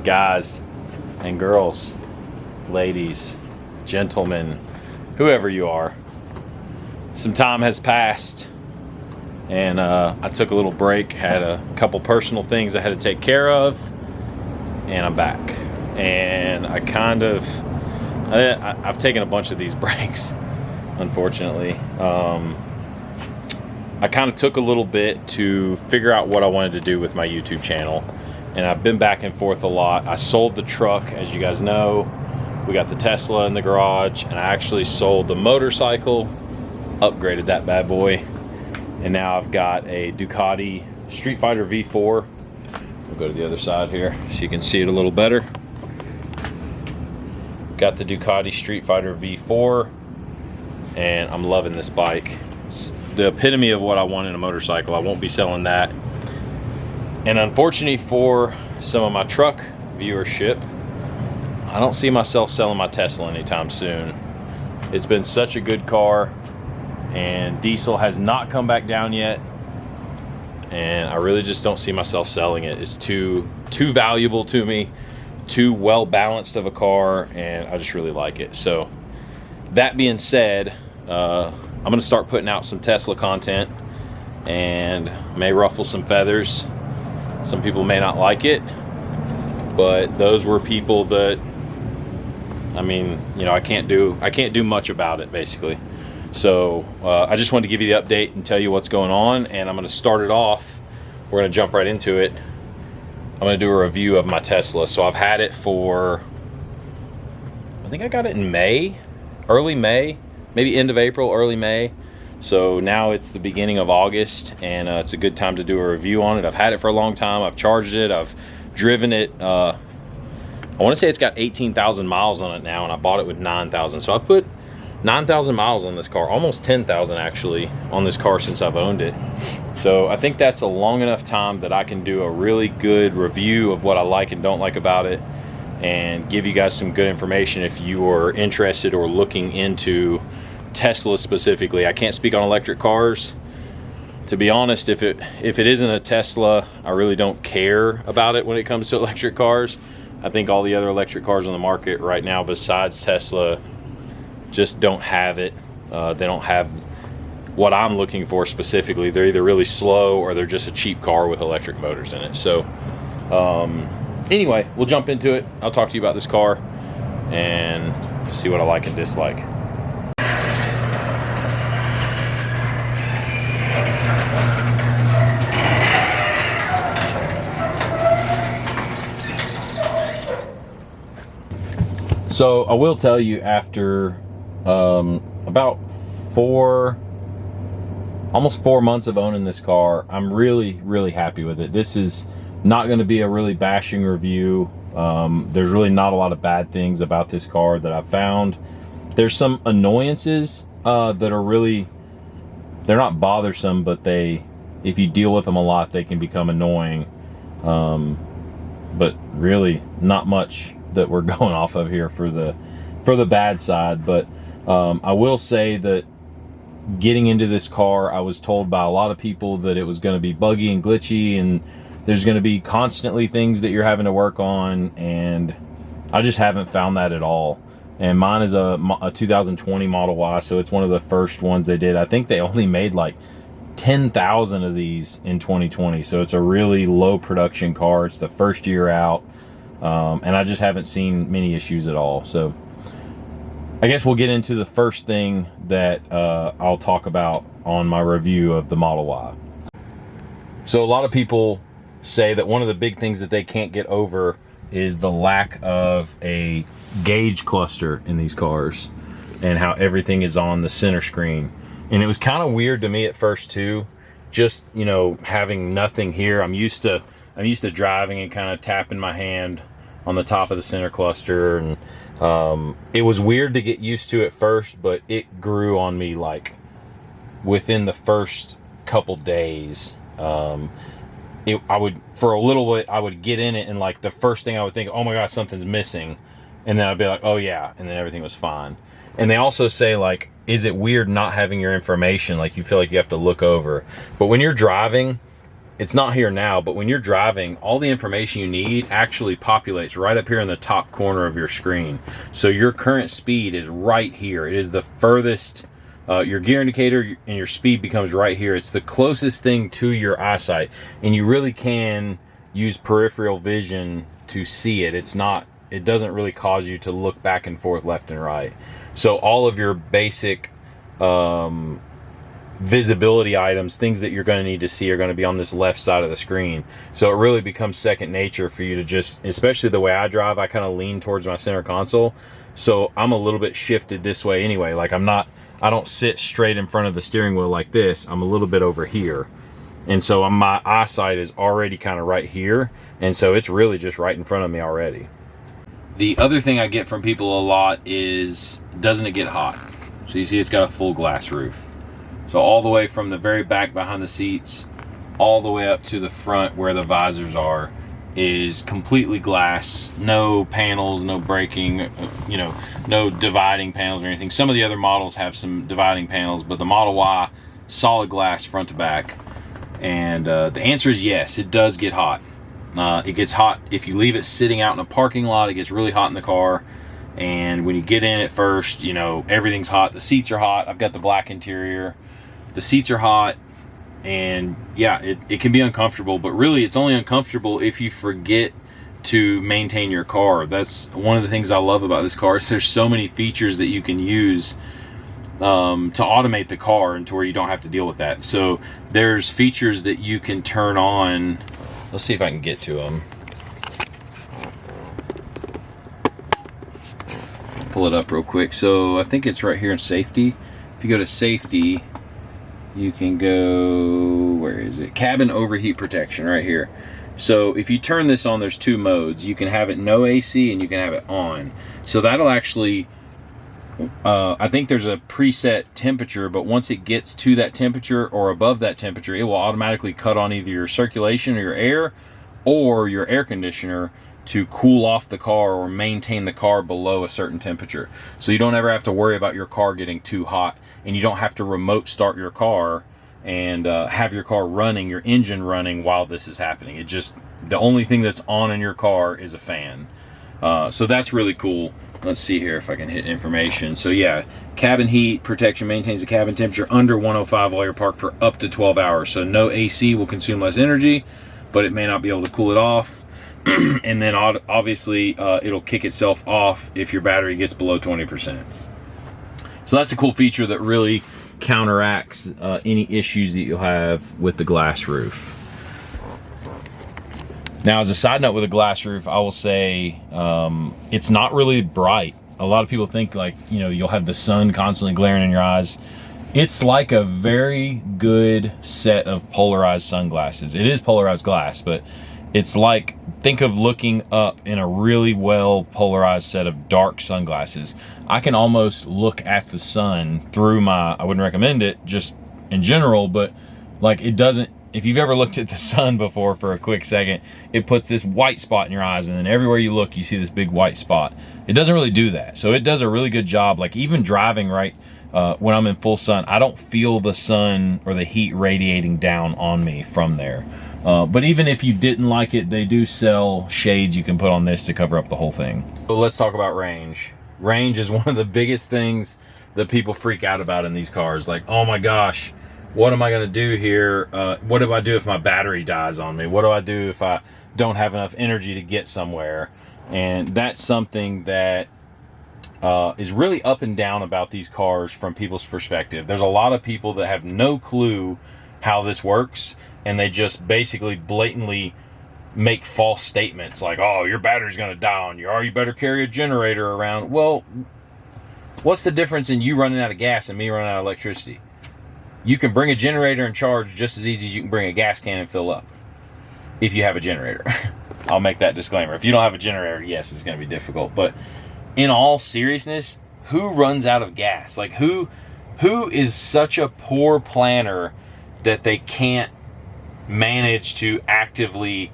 guys and girls, ladies, gentlemen, whoever you are. Some time has passed and I took a little break, had a couple personal things I had to take care of, and I'm back. And I've taken a bunch of these breaks, unfortunately. I kind of took a little bit to figure out what I wanted to do with my YouTube channel, and I've been back and forth a lot. I sold the truck, as you guys know. We got the Tesla in the garage, and I actually sold the motorcycle, upgraded that bad boy, and now I've got a Ducati Street Fighter V4. We'll go to the other side here so you can see it a little better. Got the Ducati Street Fighter V4, and I'm loving this bike. It's the epitome of what I want in a motorcycle. I won't be selling that. And unfortunately for some of my truck viewership, I don't see myself selling my Tesla anytime soon. It's been such a good car, and diesel has not come back down yet, and I really just don't see myself selling it. It's too valuable to me, too well balanced of a car, and I just really like it. So that being said, I'm gonna start putting out some Tesla content, and may ruffle some feathers. Some people may not like it, but those were people that, I mean, you know, I can't do much about it, basically. So I just wanted to give you the update and tell you what's going on, and I'm going to start it off. We're going to jump right into it. I'm going to do a review of my Tesla. So I've had it for, I think I got it in May, early May, maybe end of April, early May. So now it's the beginning of August, and it's a good time to do a review on it. I've had it for a long time. I've charged it. I've driven it. I want to say it's got 18,000 miles on it now, and I bought it with 9,000. So I put 9,000 miles on this car, almost 10,000 actually on this car since I've owned it. So I think that's a long enough time that I can do a really good review of what I like and don't like about it, and give you guys some good information if you are interested or looking into Tesla specifically. I can't speak on electric cars. To be honest, if it isn't a Tesla, I really don't care about it when it comes to electric cars. I think all the other electric cars on the market right now besides Tesla just don't have it. They don't have what I'm looking for specifically. They're either really slow or they're just a cheap car with electric motors in it. So anyway, we'll jump into it. I'll talk to you about this car and see what I like and dislike. So I will tell you, after about almost 4 months of owning this car, I'm really happy with it. This is not going to be a really bashing review. There's really not a lot of bad things about this car that I've found. There's some annoyances that are really, they're not bothersome, but if you deal with them a lot, they can become annoying. But really not much that we're going off of here for the bad side. But I will say that getting into this car, I was told by a lot of people that it was going to be buggy and glitchy, and there's going to be constantly things that you're having to work on, and I just haven't found that at all. And mine is a 2020 Model Y, so it's one of the first ones they did. I think they only made like 10,000 of these in 2020, so it's a really low production car. It's the first year out. And I just haven't seen many issues at all. So I guess we'll get into the first thing that I'll talk about on my review of the Model Y. So a lot of people say that one of the big things that they can't get over is the lack of a gauge cluster in these cars, and how everything is on the center screen. And it was kind of weird to me at first too, just, you know, having nothing here. I'm used to driving and kind of tapping my hand on the top of the center cluster, and it was weird to get used to at first, but it grew on me like within the first couple days. I would, for a little bit, I would get in it, and like the first thing I would think, oh my gosh, something's missing, and then I'd be like, oh yeah, and then everything was fine. And they also say, like, is it weird not having your information? Like, you feel like you have to look over. But when you're driving, it's not here now, but when you're driving, all the information you need actually populates right up here in the top corner of your screen. So your current speed is right here. It is the furthest, your gear indicator and your speed becomes right here. It's the closest thing to your eyesight, and you really can use peripheral vision to see it. It doesn't really cause you to look back and forth left and right. So all of your basic visibility items, things that you're going to need to see, are going to be on this left side of the screen. So it really becomes second nature for you to just, especially the way I drive, I kind of lean towards my center console. So I'm a little bit shifted this way anyway. Like I don't sit straight in front of the steering wheel like this. I'm a little bit over here. And so my eyesight is already kind of right here. And so it's really just right in front of me already. The other thing I get from people a lot is, doesn't it get hot? So you see it's got a full glass roof. So all the way from the very back behind the seats, all the way up to the front where the visors are, is completely glass. No panels, no braking, you know, no dividing panels or anything. Some of the other models have some dividing panels, but the Model Y, solid glass front to back. And the answer is yes, it does get hot. It gets hot if you leave it sitting out in a parking lot. It gets really hot in the car. And when you get in at first, you know, everything's hot. The seats are hot. I've got the black interior. The seats are hot, and yeah, it can be uncomfortable, but really it's only uncomfortable if you forget to maintain your car. That's one of the things I love about this car, is there's so many features that you can use to automate the car, and to where you don't have to deal with that. So there's features that you can turn on. Let's see if I can get to them. Pull it up real quick. So I think it's right here in safety. If you go to safety, you can go, where is it? Cabin overheat protection right here. So if you turn this on, there's two modes. You can have it no AC and you can have it on. So that'll actually, I think there's a preset temperature, but once it gets to that temperature or above that temperature, it will automatically cut on either your circulation or your air, or your air conditioner, to cool off the car or maintain the car below a certain temperature. So you don't ever have to worry about your car getting too hot, and you don't have to remote start your car and have your car running, your engine running, while this is happening. It just, the only thing that's on in your car is a fan. So that's really cool. Let's see here if I can hit information. So yeah, cabin heat protection maintains the cabin temperature under 105 while you're parked for up to 12 hours. So no AC will consume less energy, but it may not be able to cool it off. And then obviously it'll kick itself off if your battery gets below 20%. So that's a cool feature that really counteracts any issues that you'll have with the glass roof. Now, as a side note with a glass roof, I will say it's not really bright. A lot of people think, like, you know, you'll have the sun constantly glaring in your eyes. It's like a very good set of polarized sunglasses. It is polarized glass, but it's like, think of looking up in a really well polarized set of dark sunglasses. I can almost look at the sun through my, I wouldn't recommend it just in general, but like, it doesn't, if you've ever looked at the sun before for a quick second, it puts this white spot in your eyes, and then everywhere you look, you see this big white spot. It doesn't really do that. So it does a really good job. Like, even driving, right, when I'm in full sun, I don't feel the sun or the heat radiating down on me from there. But even if you didn't like it, they do sell shades you can put on this to cover up the whole thing. So let's talk about range. Range is one of the biggest things that people freak out about in these cars. Like, oh my gosh, what am I gonna do here? What do I do if my battery dies on me? What do I do if I don't have enough energy to get somewhere? And that's something that is really up and down about these cars from people's perspective. There's a lot of people that have no clue how this works, and they just basically blatantly make false statements like, oh, your battery's gonna die on you, or you better carry a generator around. Well, what's the difference in you running out of gas and me running out of electricity? You can bring a generator and charge just as easy as you can bring a gas can and fill up, if you have a generator. I'll make that disclaimer. If you don't have a generator, yes, it's gonna be difficult. But in all seriousness, who runs out of gas? Like, who is such a poor planner that they can't manage to actively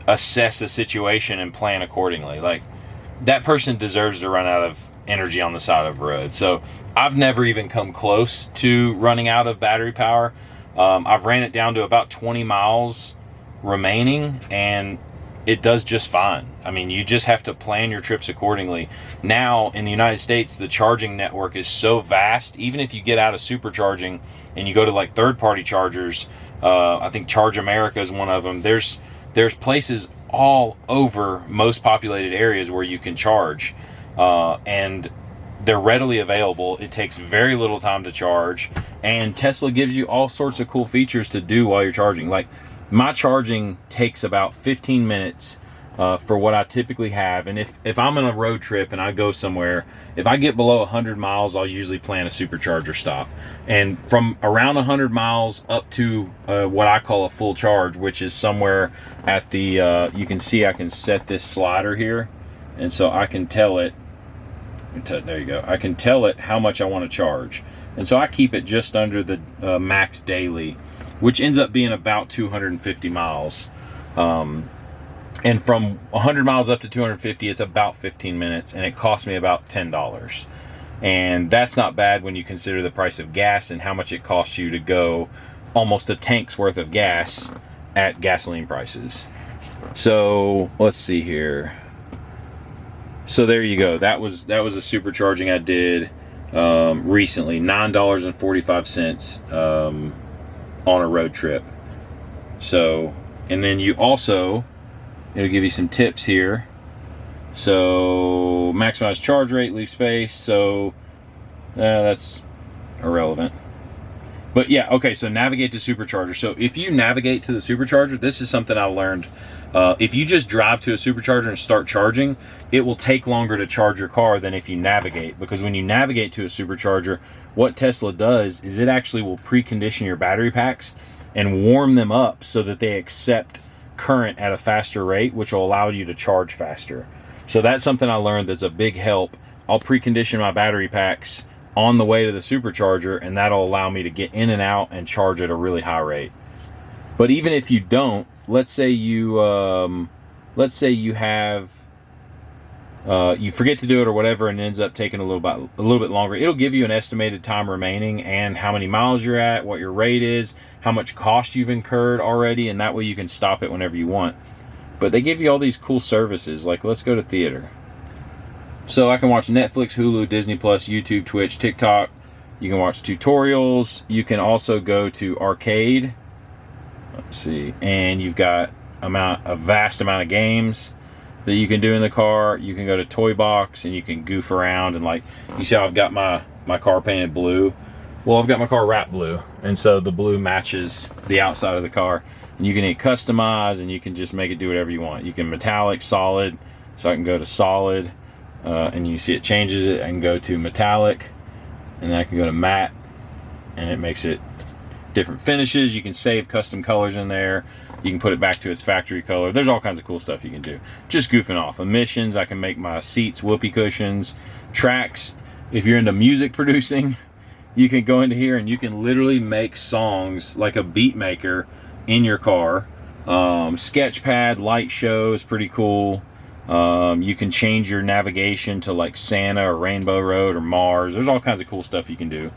assess a situation and plan accordingly? Like, that person deserves to run out of energy on the side of the road. So I've never even come close to running out of battery power. I've ran it down to about 20 miles remaining, and it does just fine. I mean, you just have to plan your trips accordingly. Now, in the United States, the charging network is so vast, even if you get out of supercharging and you go to like third-party chargers, I think Charge America is one of them. There's places all over most populated areas where you can charge, and they're readily available. It takes very little time to charge, and Tesla gives you all sorts of cool features to do while you're charging. Like, my charging takes about 15 minutes for what I typically have. And if I'm on a road trip and I go somewhere, if I get below 100 miles, I'll usually plan a supercharger stop. And from around 100 miles up to what I call a full charge, which is somewhere at the, you can see I can set this slider here. And so I can tell it, there you go, I can tell it how much I want to charge. And so I keep it just under the max daily, which ends up being about 250 miles. And from 100 miles up to 250, it's about 15 minutes, and it costs me about $10. And that's not bad when you consider the price of gas and how much it costs you to go almost a tank's worth of gas at gasoline prices. So let's see here. So there you go. That was a supercharging I did recently, $9.45 on a road trip. So, and then you also, it'll give you some tips here. So maximize charge rate, leave space. So that's irrelevant. But yeah, okay, so navigate to supercharger. So if you navigate to the supercharger, this is something I learned. If you just drive to a supercharger and start charging, it will take longer to charge your car than if you navigate. Because when you navigate to a supercharger, what Tesla does is it actually will precondition your battery packs and warm them up so that they accept current at a faster rate, which will allow you to charge faster. So that's something I learned that's a big help. I'll precondition my battery packs on the way to the supercharger, and that'll allow me to get in and out and charge at a really high rate. But even if you don't, let's say you have you forget to do it or whatever, and it ends up taking a little bit longer, it'll give you an estimated time remaining and how many miles you're at, what your rate is, how much cost you've incurred already, and that way you can stop it whenever you want. But they give you all these cool services, like let's go to theater. So I can watch Netflix, Hulu, Disney Plus, YouTube, Twitch, TikTok. You can watch tutorials. You can also go to arcade. Let's see, and you've got a vast amount of games that you can do in the car. You can go to Toy Box and you can goof around, and like you see how I've got my car painted blue. Well, I've got my car wrapped blue, and so the blue matches the outside of the car. And you can hit customize, and you can just make it do whatever you want. You can metallic, solid, so I can go to solid, and you see it changes it. I can go to metallic, and then I can go to matte, and it makes it different finishes. You can save custom colors in there. You can put it back to its factory color. There's all kinds of cool stuff you can do. Just goofing off. Emissions, I can make my seats whoopee cushions. Tracks, if you're into music producing, you can go into here and you can literally make songs like a beat maker in your car. Sketchpad, light show is pretty cool. You can change your navigation to like Santa or Rainbow Road or Mars. There's all kinds of cool stuff you can do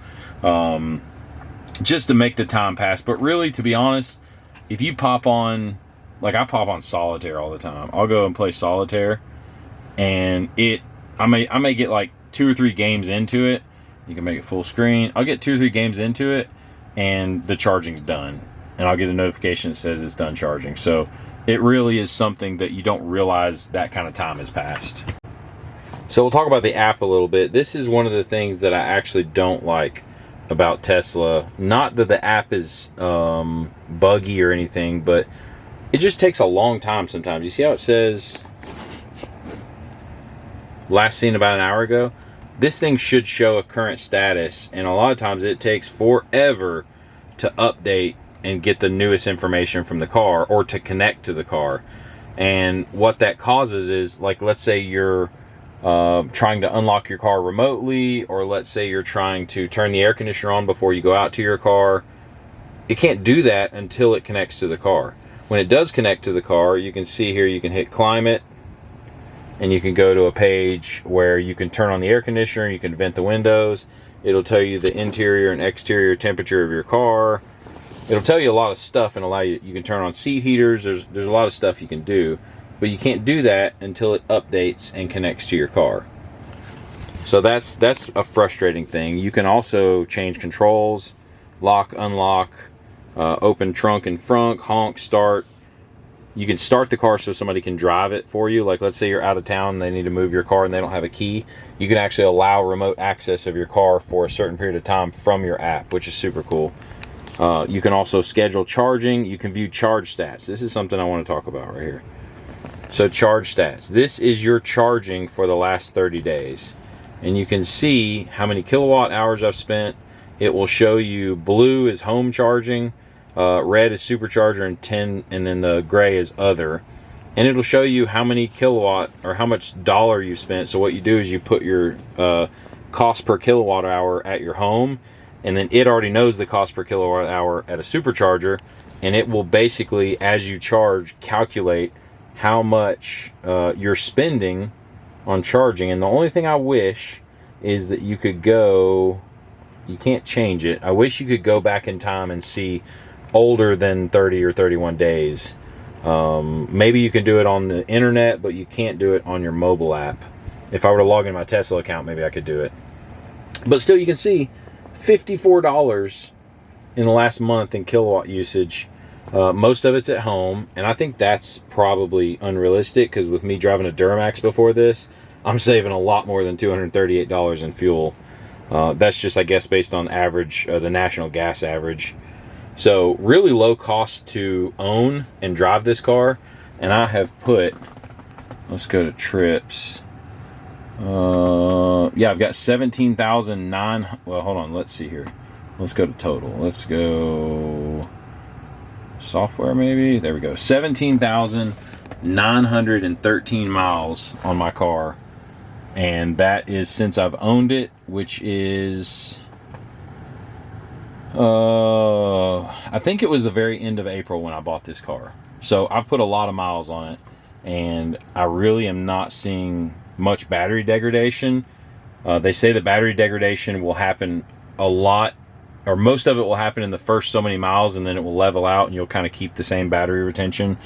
just to make the time pass. But really, to be honest, if you pop on, like I pop on solitaire all the time. I'll go and play solitaire, and I may get like 2 or 3 games into it. You can make it full screen. I'll get 2 or 3 games into it, and the charging's done, and I'll get a notification that says it's done charging. So it really is something that you don't realize that kind of time has passed. So we'll talk about the app a little bit. This is one of the things that I actually don't like about Tesla. Not that the app is buggy or anything, but it just takes a long time sometimes. You see how it says last seen about an hour ago? This thing should show a current status, and a lot of times it takes forever to update and get the newest information from the car or to connect to the car. And what that causes is, like, let's say you're trying to unlock your car remotely, or let's say you're trying to turn the air conditioner on before you go out to your car. It can't do that until it connects to the car. When it does connect to the car, you can see here, you can hit climate, and you can go to a page where you can turn on the air conditioner, you can vent the windows. It'll tell you the interior and exterior temperature of your car. it'll tell you a lot of stuff and allow you can turn on seat heaters. There's a lot of stuff you can do, but you can't do that until it updates and connects to your car. So that's a frustrating thing. You can also change controls, lock, unlock, open trunk and frunk, honk, start. You can start the car so somebody can drive it for you. Like, let's say you're out of town and they need to move your car and they don't have a key. You can actually allow remote access of your car for a certain period of time from your app, which is super cool. You can also schedule charging. You can view charge stats. This is something I want to talk about right here. So charge stats. This is your charging for the last 30 days. And you can see how many kilowatt hours I've spent. It will show you blue is home charging, red is supercharger, and then the gray is other. And it'll show you how many kilowatt or how much dollar you spent. So what you do is you put your cost per kilowatt hour at your home, and then it already knows the cost per kilowatt hour at a supercharger, and it will basically, as you charge, calculate how much you're spending on charging. And the only thing I wish is that you could go, you can't change it. I wish you could go back in time and see older than 30 or 31 days. Maybe you can do it on the internet, but you can't do it on your mobile app. If I were to log in my Tesla account, maybe I could do it. But still, you can see $54 in the last month in kilowatt usage. Most of it's at home, and I think that's probably unrealistic, because with me driving a Duramax before this, I'm saving a lot more than $238 in fuel. That's just, I guess, based on average, the national gas average. So really low cost to own and drive this car. And I have put, let's go to trips. Yeah, I've got 17,009. Well, hold on, let's see here. Let's go to total. Let's go software, maybe. There we go. 17,913 miles on my car. And that is since I've owned it, which is, I think it was the very end of April when I bought this car. So I've put a lot of miles on it, and I really am not seeing much battery degradation. They say the battery degradation will happen a lot, or most of it will happen in the first so many miles, and then it will level out and you'll kind of keep the same battery retention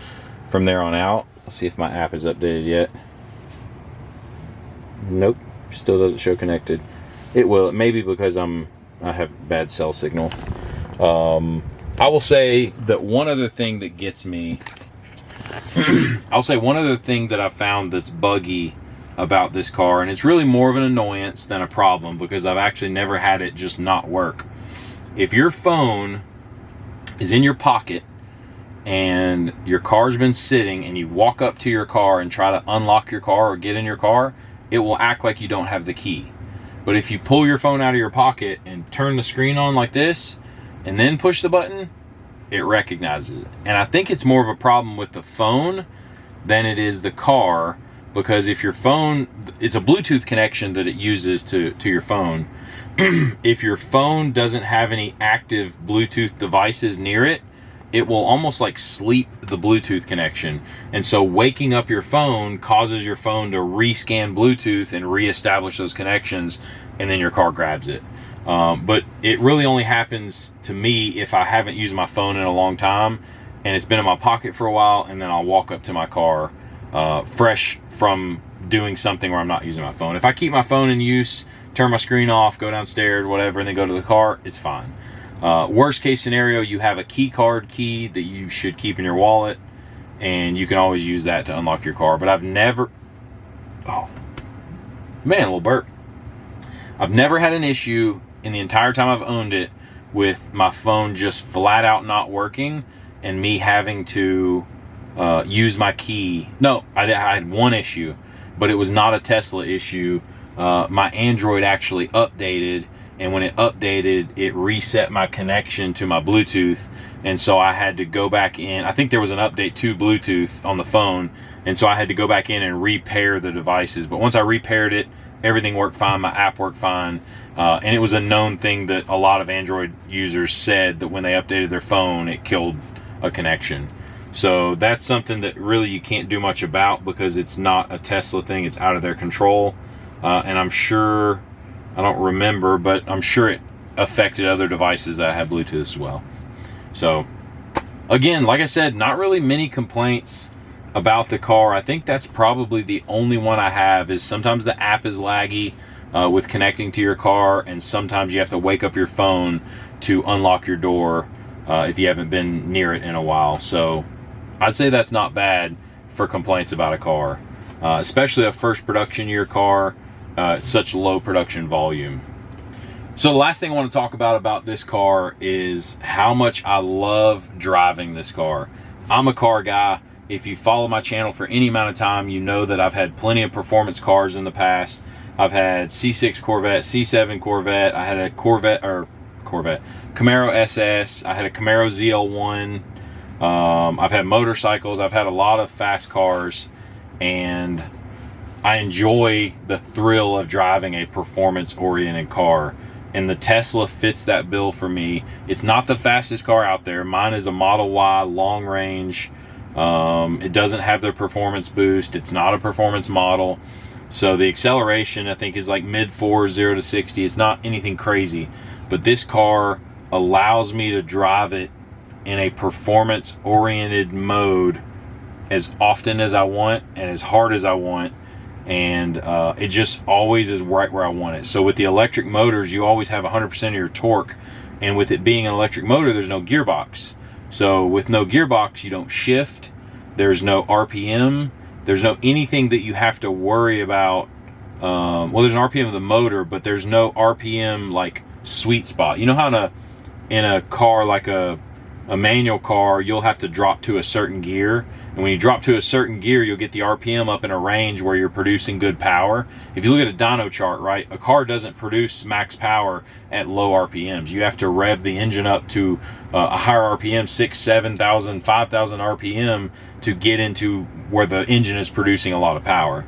from there on out. Let's see if my app is updated yet. Nope, still doesn't show connected. It will. It may be because I have bad cell signal. I will say that one other thing that gets me, I'll say one other thing that I found that's buggy about this car, and it's really more of an annoyance than a problem, because I've actually never had it just not work. If your phone is in your pocket and your car's been sitting and you walk up to your car and try to unlock your car or get in your car, it will act like you don't have the key. But if you pull your phone out of your pocket and turn the screen on like this and then push the button, it recognizes it. And I think it's more of a problem with the phone than it is the car, because if your phone, it's a Bluetooth connection that it uses to your phone. If your phone doesn't have any active Bluetooth devices near it, it will almost like sleep the Bluetooth connection. And so waking up your phone causes your phone to rescan Bluetooth and reestablish those connections, and then your car grabs it. But it really only happens to me if I haven't used my phone in a long time and it's been in my pocket for a while, and then I'll walk up to my car fresh from doing something where I'm not using my phone. If I keep my phone in use, turn my screen off, go downstairs, whatever, and then go to the car, it's fine. Worst case scenario, you have a key card key that you should keep in your wallet, and you can always use that to unlock your car. But I've never, oh man, a little burp. I've never had an issue in the entire time I've owned it with my phone just flat out not working and me having to use my key. No, I had one issue, but it was not a Tesla issue. My Android actually updated, and when it updated, it reset my connection to my Bluetooth, and so I had to go back in. I think there was an update to Bluetooth on the phone, and so I had to go back in and repair the devices. But once I repaired it, everything worked fine, my app worked fine, and it was a known thing that a lot of Android users said that when they updated their phone, it killed a connection. So that's something that really you can't do much about, because it's not a Tesla thing, it's out of their control. And I'm sure, I don't remember, but I'm sure it affected other devices that have Bluetooth as well. So again, like I said, not really many complaints about the car. I think that's probably the only one I have, is sometimes the app is laggy with connecting to your car, and sometimes you have to wake up your phone to unlock your door if you haven't been near it in a while. So I'd say that's not bad for complaints about a car, especially a first production year car, such low production volume. So the last thing I want to talk about this car is how much I love driving this car. I'm a car guy. If you follow my channel for any amount of time, you know that I've had plenty of performance cars in the past. I've had C6 Corvette, C7 Corvette. I had a Camaro SS. I had a Camaro ZL1. I've had motorcycles. I've had a lot of fast cars, and I enjoy the thrill of driving a performance-oriented car. And the Tesla fits that bill for me. It's not the fastest car out there. Mine is a Model Y long range. It doesn't have the performance boost. It's not a performance model. So the acceleration, I think, is like mid-4s, 0 to 60. It's not anything crazy. But this car allows me to drive it in a performance-oriented mode as often as I want and as hard as I want. And it just always is right where I want it. So with the electric motors, you always have 100% of your torque. And with it being an electric motor, there's no gearbox. So with no gearbox, you don't shift. There's no RPM. There's no anything that you have to worry about. Well, there's an RPM of the motor, but there's no RPM like sweet spot. You know how in a car like a manual car, you'll have to drop to a certain gear. And when you drop to a certain gear, you'll get the RPM up in a range where you're producing good power. If you look at a dyno chart, right, a car doesn't produce max power at low RPMs. You have to rev the engine up to a higher RPM, 6,000, 7,000, 5,000 RPM to get into where the engine is producing a lot of power.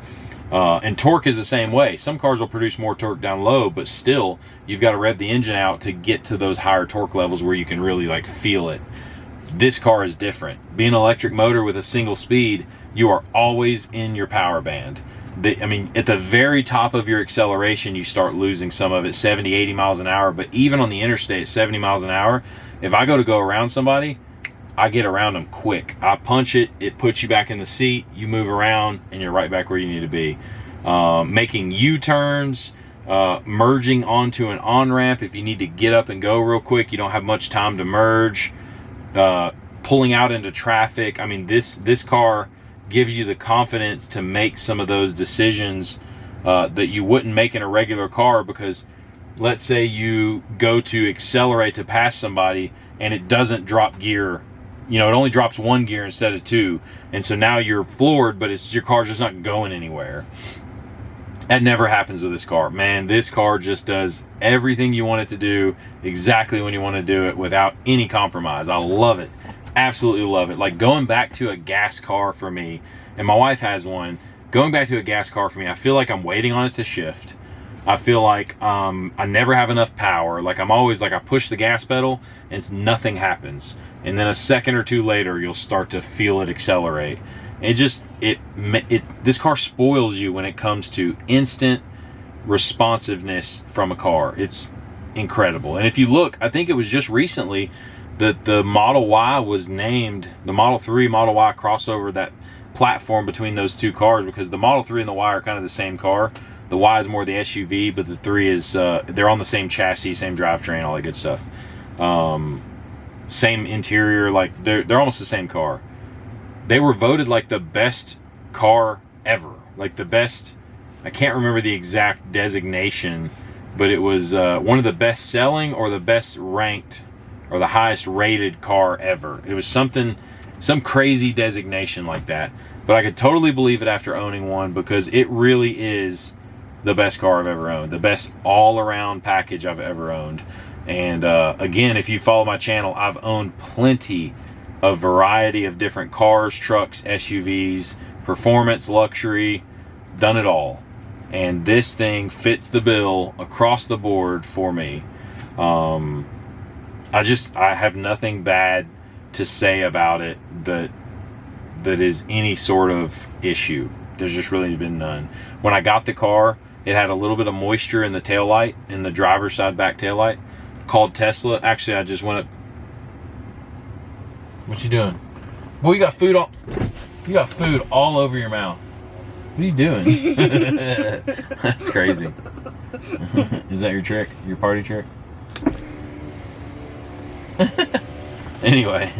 And torque is the same way. Some cars will produce more torque down low, but still, you've got to rev the engine out to get to those higher torque levels where you can really like feel it. This car is different. Being an electric motor with a single speed, you are always in your power band. I mean, at the very top of your acceleration, you start losing some of it, 70, 80 miles an hour. But even on the interstate at 70 miles an hour, if I go around somebody, I get around them quick. I punch it, it puts you back in the seat, you move around, and you're right back where you need to be. Making U-turns, merging onto an on-ramp. If you need to get up and go real quick, you don't have much time to merge. Pulling out into traffic. I mean, this car gives you the confidence to make some of those decisions that you wouldn't make in a regular car, because let's say you go to accelerate to pass somebody and it doesn't drop gear. You know, it only drops one gear instead of two. And so now you're floored, but your car's just not going anywhere. That never happens with this car. Man, this car just does everything you want it to do exactly when you want to do it without any compromise. I love it. Absolutely love it. Like going back to a gas car for me, and my wife has one, going back to a gas car for me, I feel like I'm waiting on it to shift. I feel like I never have enough power. Like I'm always like I push the gas pedal and nothing happens. And then a second or two later, you'll start to feel it accelerate. This car spoils you when it comes to instant responsiveness from a car. It's incredible. And if you look, I think it was just recently that the Model Y was named the Model 3 Model Y crossover, that platform between those two cars, because the Model 3 and the Y are kind of the same car. The Y is more the SUV, but the 3 is they're on the same chassis, same drivetrain, all that good stuff. Same interior, like they're almost the same car. They were voted like the best car ever, like the best. I can't remember the exact designation, but it was one of the best selling or the best ranked or the highest rated car ever. It was some crazy designation like that. But I could totally believe it after owning one, because it really is the best car I've ever owned, the best all-around package I've ever owned. And again, if you follow my channel, I've owned plenty of variety of different cars, trucks, SUVs, performance, luxury, done it all. And this thing fits the bill across the board for me. I have nothing bad to say about it that is any sort of issue. There's just really been none. When I got the car, it had a little bit of moisture in the taillight, in the driver's side back taillight. Called Tesla. Actually, I just went up. What you doing? Boy, you got food all over your mouth. What are you doing? That's crazy. Is that your trick? Your party trick? Anyway,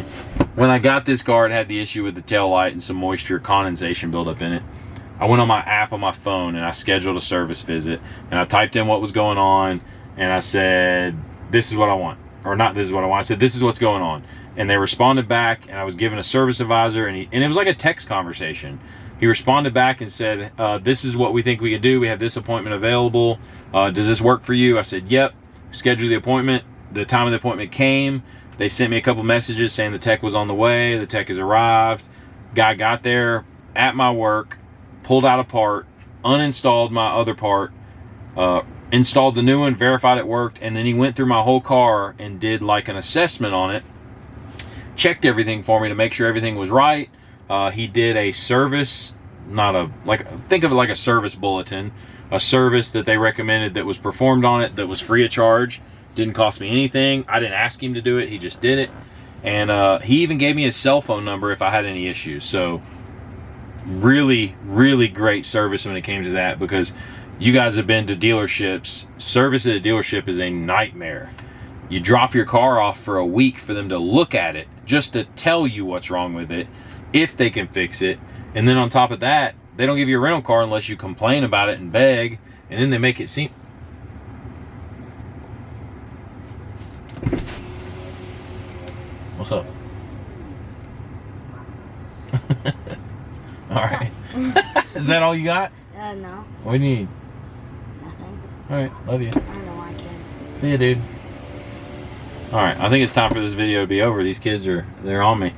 when I got this car, it had the issue with the tail light and some moisture condensation buildup in it. I went on my app on my phone and I scheduled a service visit, and I typed in what was going on, and I said, this is what I want. Or not this is what I want. I said, this is what's going on. And they responded back, and I was given a service advisor, and it was like a text conversation. He responded back and said, this is what we think we can do. We have this appointment available. Does this work for you? I said, yep. Scheduled the appointment. The time of the appointment came. They sent me a couple messages saying the tech was on the way. The tech has arrived. Guy got there at my work, pulled out a part, uninstalled my other part, installed the new one, verified it worked, and then he went through my whole car and did like an assessment on it, checked everything for me to make sure everything was right. He did a service, think of it like a service bulletin, a service that they recommended that was performed on it, that was free of charge, didn't cost me anything. I didn't ask him to do it, he just did it. And he even gave me his cell phone number if I had any issues. So really, really great service when it came to that, because you guys have been to dealerships. Service at a dealership is a nightmare. You drop your car off for a week for them to look at it, just to tell you what's wrong with it, if they can fix it. And then on top of that, they don't give you a rental car unless you complain about it and beg, and then they make it seem... What's up? All right. Is that all you got? No. What do you need? Nothing. All right, love you. I don't know why I can't. See you, dude. All right, I think it's time for this video to be over. These kids they're on me.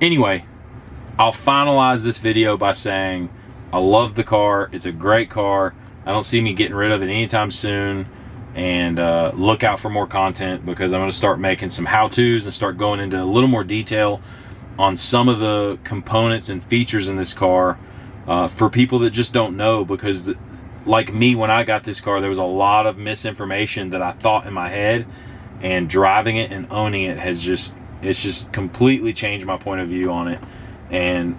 Anyway, I'll finalize this video by saying I love the car. It's a great car. I don't see me getting rid of it anytime soon. And look out for more content, because I'm going to start making some how-tos and start going into a little more detail on some of the components and features in this car for people that just don't know. Because like me, when I got this car, there was a lot of misinformation that I thought in my head, and driving it and owning it has it's just completely changed my point of view on it. And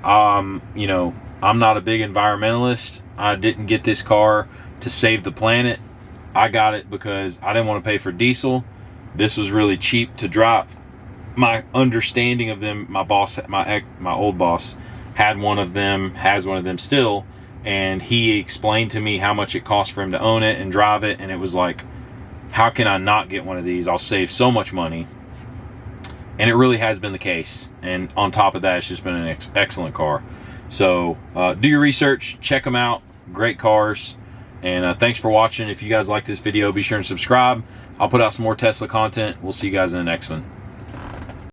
you know, I'm not a big environmentalist. I didn't get this car to save the planet. I got it because I didn't want to pay for diesel. This was really cheap to drop. My understanding of them, my boss, my old boss had one of them, has one of them still, and he explained to me how much it cost for him to own it and drive it, and it was like, how can I not get one of these? I'll save so much money. And it really has been the case. And on top of that, it's just been an excellent car. So do your research, check them out. Great cars. And thanks for watching. If you guys like this video, be sure and subscribe. I'll put out some more Tesla content. We'll see you guys in the next one.